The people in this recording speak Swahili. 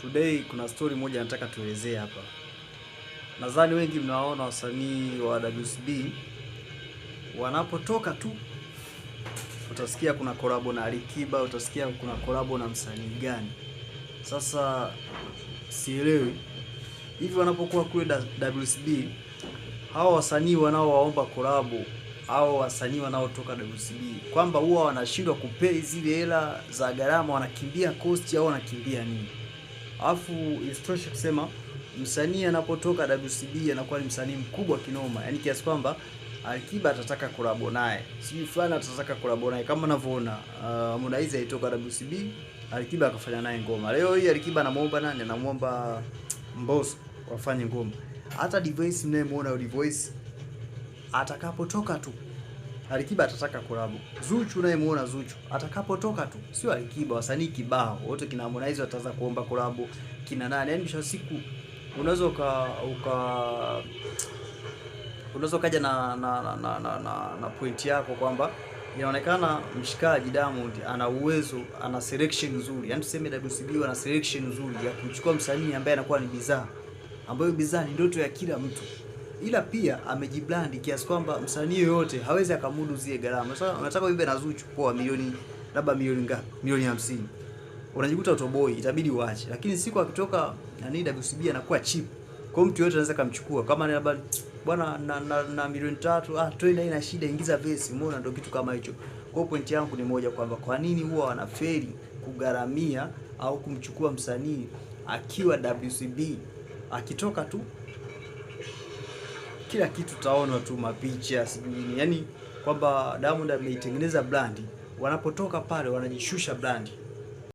Today kuna story moja nataka tuelezee hapa. Nadhani wengi mnaona wasanii wa WCB wanapotoka tu, utasikia kuna collab na Alikiba, utasikia kuna collab na msanii gani. Sasa sielewi hivi wanapokuwa kule WCB, hao wasanii wanaowaomba collab au wasanii wanaotoka WCB kwamba huwa wanashindwa kupay zile hela za gharama, wanakimbia cost au wanakimbia nini? Alafu isitoshe kusema msanii anapotoka WCB anakuwa ni msanii mkubwa kinoma, yaani kiasi kwamba Alikiba atataka collab naye, sijui fulani atataka collab naye. Kama unavyoona Harmonize alitoka WCB, Alikiba akafanya naye ngoma. Leo hii Alikiba anamuomba nani? Anamuomba Mbosso wafanye ngoma. Hata Divoice mnayemuona Divoice atakapotoka tu Alikiba atataka collab. Zuchu naye muona Zuchu atakapotoka tu, sio Alikiba, wasanii kibao wote kina Harmonize wataanza kuomba collab, kina nani, yaani mwisho siku unaweza unaweza kaja na point yako kwamba inaonekana mshikaji Diamond ana uwezo, ana selection nzuri, yaani tuseme WCB ana selection nzuri ya kumchukua msanii ambaye anakuwa ni bidhaa, ambayo bidhaa ni ndoto ya kila mtu, ila pia amejibrand kiasi kwamba msanii yoyote hawezi akamudu zile gharama. Sasa unataka uibe na Zuchu kwa milioni, labda milioni ngapi? Milioni 50. Unajikuta utoboi, itabidi uache. Lakini siku akitoka WCB anakuwa cheap. Kwa mtu yote anaweza kumchukua. Kama ni labda bwana na milioni 3, twende, haina shida, ingiza vesi. Umeona, ndio kitu kama hicho. Kwa point yangu ni moja kwamba kwa nini huwa wanafeli kugharamia au kumchukua msanii akiwa WCB, akitoka tu kila kitu taona tu mapicha sijui, yaani kwamba Diamond ameitengeneza brand, wanapotoka pale wanajishusha brand.